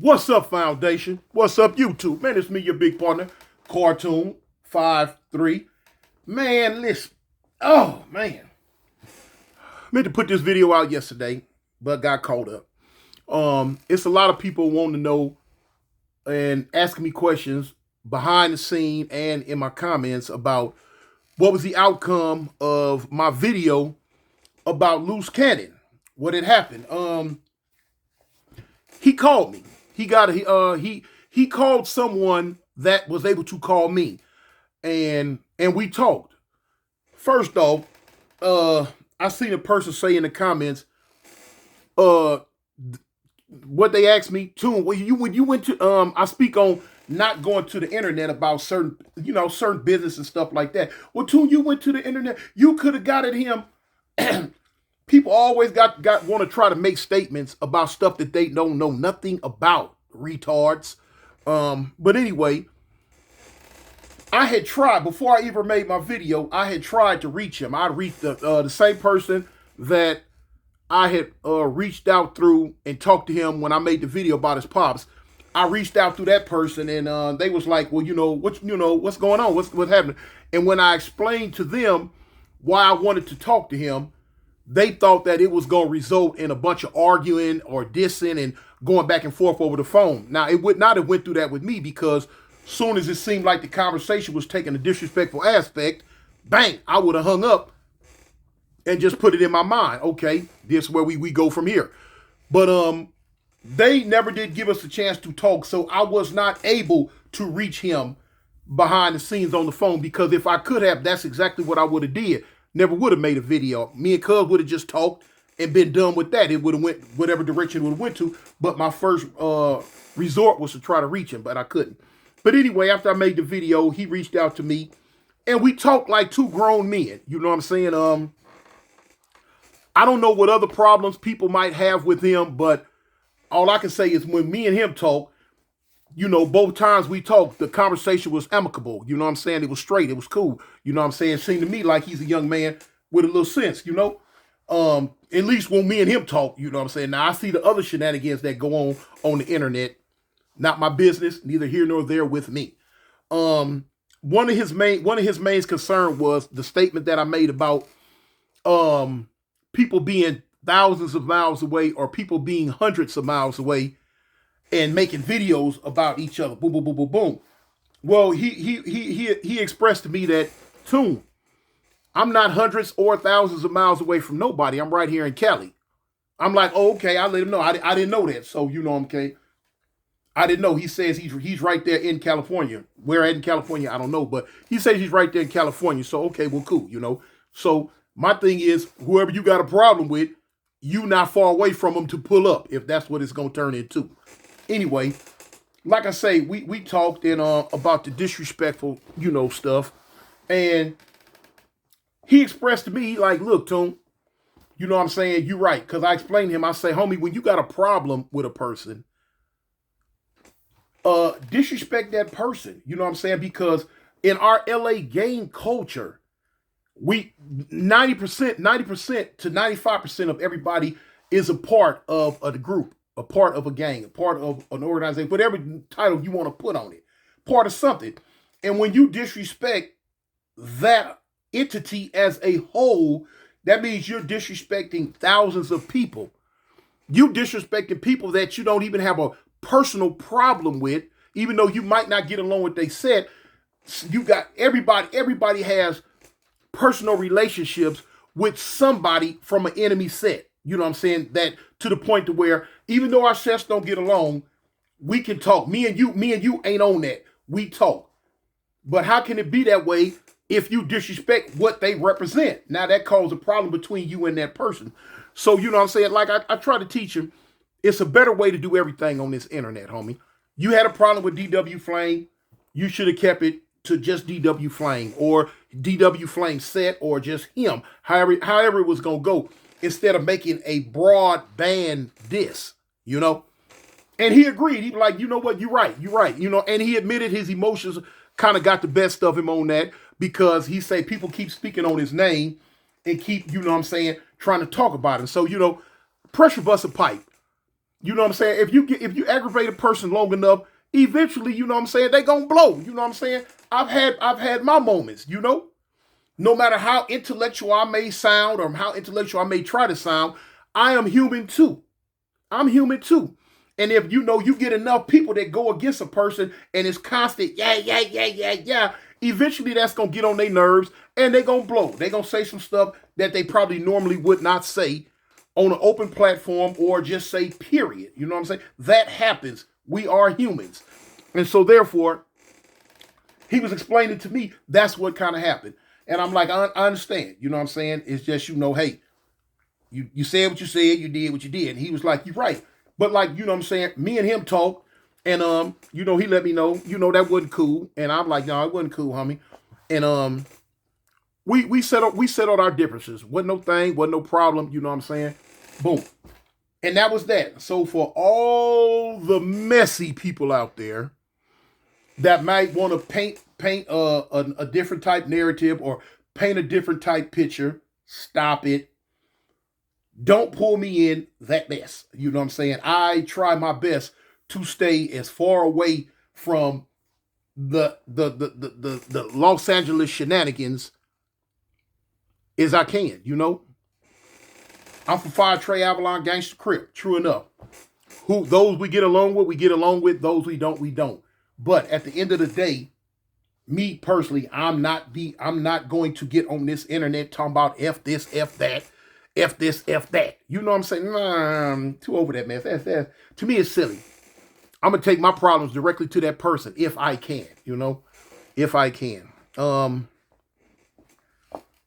What's up, Foundation? What's up, YouTube? Man, it's me, your big partner, cartoon53. Man, listen. Oh, man. Meant to put this video out yesterday, but got caught up. It's a lot of people wanting to know and asking me questions behind the scene and in my comments about what was the outcome of my video about loose cannon. What had happened. He called me. He called someone that was able to call me, and we talked. First off, I seen a person say in the comments, what they asked me, Toon, when you went to I speak on not going to the internet about certain business and stuff like that. Well, Toon, you went to the internet, you could have got at him. People always got want to try to make statements about stuff that they don't know nothing about, retards. But anyway, I had tried, before I even made my video, I had tried to reach him. I reached the same person that I had reached out through and talked to him when I made the video about his pops. I reached out through that person, and they was like, well, what's going on? What's happening? And when I explained to them why I wanted to talk to him, they thought that it was going to result in a bunch of arguing or dissing and going back and forth over the phone. Now, it would not have went through that with me, because soon as it seemed like the conversation was taking a disrespectful aspect, bang, I would have hung up and just put it in my mind. Okay, this is where we go from here. But they never did give us a chance to talk, so I was not able to reach him behind the scenes on the phone, because if I could have, that's exactly what I would have did. Never would have made a video. Me and Cub would have just talked and been done with that. It would have went whatever direction it would have went to. But my first resort was to try to reach him, but I couldn't. But anyway, after I made the video, he reached out to me, and we talked like two grown men. You know what I'm saying? I don't know what other problems people might have with him, but all I can say is when me and him talk, both times we talked, the conversation was amicable. You know what I'm saying? It was straight. It was cool. You know what I'm saying? It seemed to me like he's a young man with a little sense, at least when me and him talk, you know what I'm saying? Now, I see the other shenanigans that go on the internet. Not my business, neither here nor there with me. One of his main concern was the statement that I made about people being thousands of miles away or people being hundreds of miles away and making videos about each other. Boom, boom, boom, boom, boom. Well, he expressed to me that, Toon, I'm not hundreds or thousands of miles away from nobody. I'm right here in Cali. I'm like, oh, okay. I let him know. I didn't know that. So, okay. I didn't know. He says he's right there in California. Where in California, I don't know. But he says he's right there in California. So, okay, well, cool, So, my thing is, whoever you got a problem with, you not far away from him to pull up, if that's what it's going to turn into. Anyway, like I say, we talked about the disrespectful, stuff. And he expressed to me, like, look, Toon, you know what I'm saying? You're right. Because I explained to him, I say, homie, when you got a problem with a person, disrespect that person. You know what I'm saying? Because in our LA gang culture, 90% to 95% of everybody is a part of the group, a part of a gang, a part of an organization, whatever title you want to put on it, part of something. And when you disrespect that entity as a whole, that means you're disrespecting thousands of people. You disrespecting people that you don't even have a personal problem with, even though you might not get along with what they said. You got everybody has personal relationships with somebody from an enemy set. You know what I'm saying? That to the point to where even though our sets don't get along, we can talk. Me and you ain't on that. We talk. But how can it be that way if you disrespect what they represent? Now that causes a problem between you and that person. So, you know what I'm saying? Like I try to teach him, it's a better way to do everything on this internet, homie. You had a problem with DW Flame, you should have kept it to just DW Flame or DW Flame set or just him, however it was going to go, instead of making a broad band diss, And he agreed. He was like, you know what, you're right. And he admitted his emotions kind of got the best of him on that, because he said people keep speaking on his name and keep, trying to talk about him. So, pressure bust a pipe. You know what I'm saying? If you aggravate a person long enough, eventually, you know what I'm saying, they gonna blow. You know what I'm saying? I've had my moments, you know? No matter how intellectual I may sound or how intellectual I may try to sound, I am human too. I'm human too. And if you know you get enough people that go against a person and it's constant, yeah, eventually that's gonna get on their nerves and they gonna blow. They gonna say some stuff that they probably normally would not say on an open platform or just say period. You know what I'm saying? That happens. We are humans. And so therefore, he was explaining to me that's what kind of happened. And I'm like, I understand. You know what I'm saying? It's just, you know, hey, you said what you said, you did what you did. And he was like, you're right. But like, you know what I'm saying? Me and him talked, and you know, he let me know, you know, that wasn't cool. And I'm like, no, it wasn't cool, homie. And we settled our differences. Wasn't no thing, wasn't no problem, you know what I'm saying? Boom. And that was that. So for all the messy people out there that might want to paint a different type narrative or paint a different type picture, stop it. Don't pull me in that mess. You know what I'm saying? I try my best to stay as far away from the Los Angeles shenanigans as I can, you know? I'm from Fire Trey Avalon Gangster Crip, true enough. Those we get along with, those we don't. But at the end of the day, me personally, I'm not going to get on this internet talking about F this, F that. F this, F that. You know what I'm saying? Nah, I'm too over that mess. That's, to me, it's silly. I'm going to take my problems directly to that person if I can, you know? If I can. And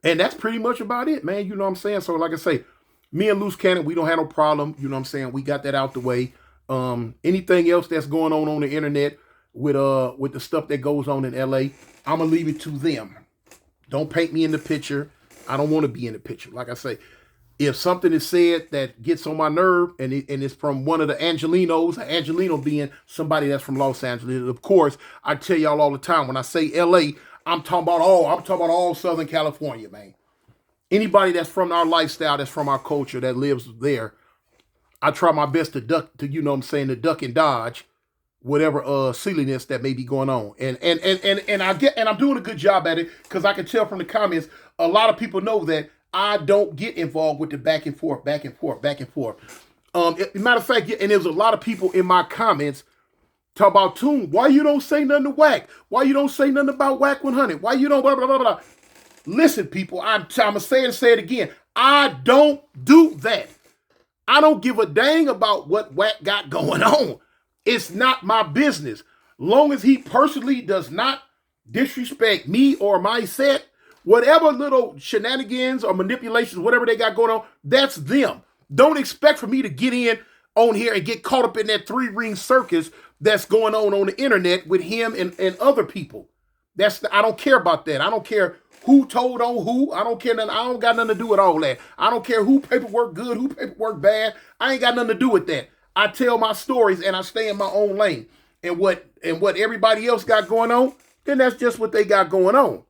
that's pretty much about it, man. You know what I'm saying? So, like I say, me and Loose Cannon, we don't have no problem. You know what I'm saying? We got that out the way. Anything else that's going on the internet with the stuff that goes on in LA, I'm going to leave it to them. Don't paint me in the picture. I don't want to be in the picture. Like I say, if something is said that gets on my nerve and it's from one of the Angelinos, Angelino being somebody that's from Los Angeles, of course, I tell y'all all the time, when I say LA, I'm talking about all Southern California, man. Anybody that's from our lifestyle, that's from our culture, that lives there, I try my best to duck, you know what I'm saying, to duck and dodge whatever silliness that may be going on. And I'm doing a good job at it, because I can tell from the comments, a lot of people know that I don't get involved with the back and forth. Matter of fact, and there's a lot of people in my comments talk about, Toon, why you don't say nothing to Whack? Why you don't say nothing about Whack 100? Why you don't blah, blah, blah, blah. Listen, people, I'm going to say it again. I don't do that. I don't give a dang about what Whack got going on. It's not my business. Long as he personally does not disrespect me or my set, whatever little shenanigans or manipulations, whatever they got going on, that's them. Don't expect for me to get in on here and get caught up in that three-ring circus that's going on the internet with him and other people. I don't care about that. I don't care who told on who. I don't care nothing. I don't got nothing to do with all that. I don't care who paperwork good, who paperwork bad. I ain't got nothing to do with that. I tell my stories and I stay in my own lane. And what everybody else got going on, then that's just what they got going on.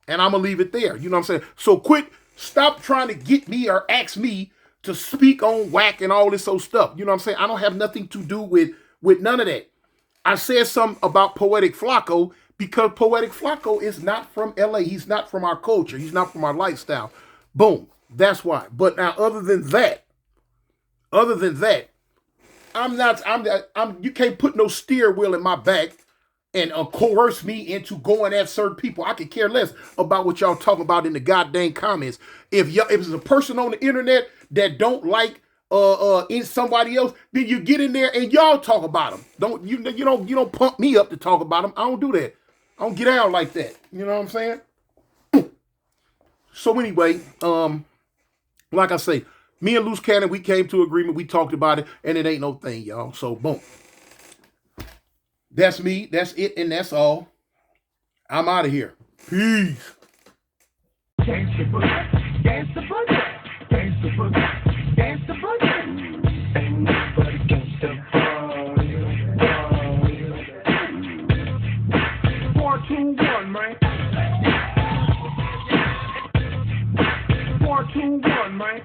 And I'm going to leave it there. You know what I'm saying? So stop trying to get me or ask me to speak on Whack and all this old stuff. You know what I'm saying? I don't have nothing to do with none of that. I said something about Poetic Flacco because Poetic Flacco is not from LA. He's not from our culture. He's not from our lifestyle. Boom. That's why. But now, other than that, you can't put no steer wheel in my back and coerce me into going at certain people. I could care less about what y'all talking about in the goddamn comments. If it's a person on the internet that don't like in somebody else, then you get in there and y'all talk about them. You don't pump me up to talk about them. I don't do that. I don't get out like that. You know what I'm saying? So anyway, like I say, me and Loose Cannon, we came to agreement. We talked about it, and it ain't no thing, y'all. So boom. That's me. That's it, and that's all. I'm out of here. Peace. Gangsta boogie, gangsta boogie, gangsta boogie, gangsta boogie. Ain't nobody gangsta boogie. 421, man. 421, man.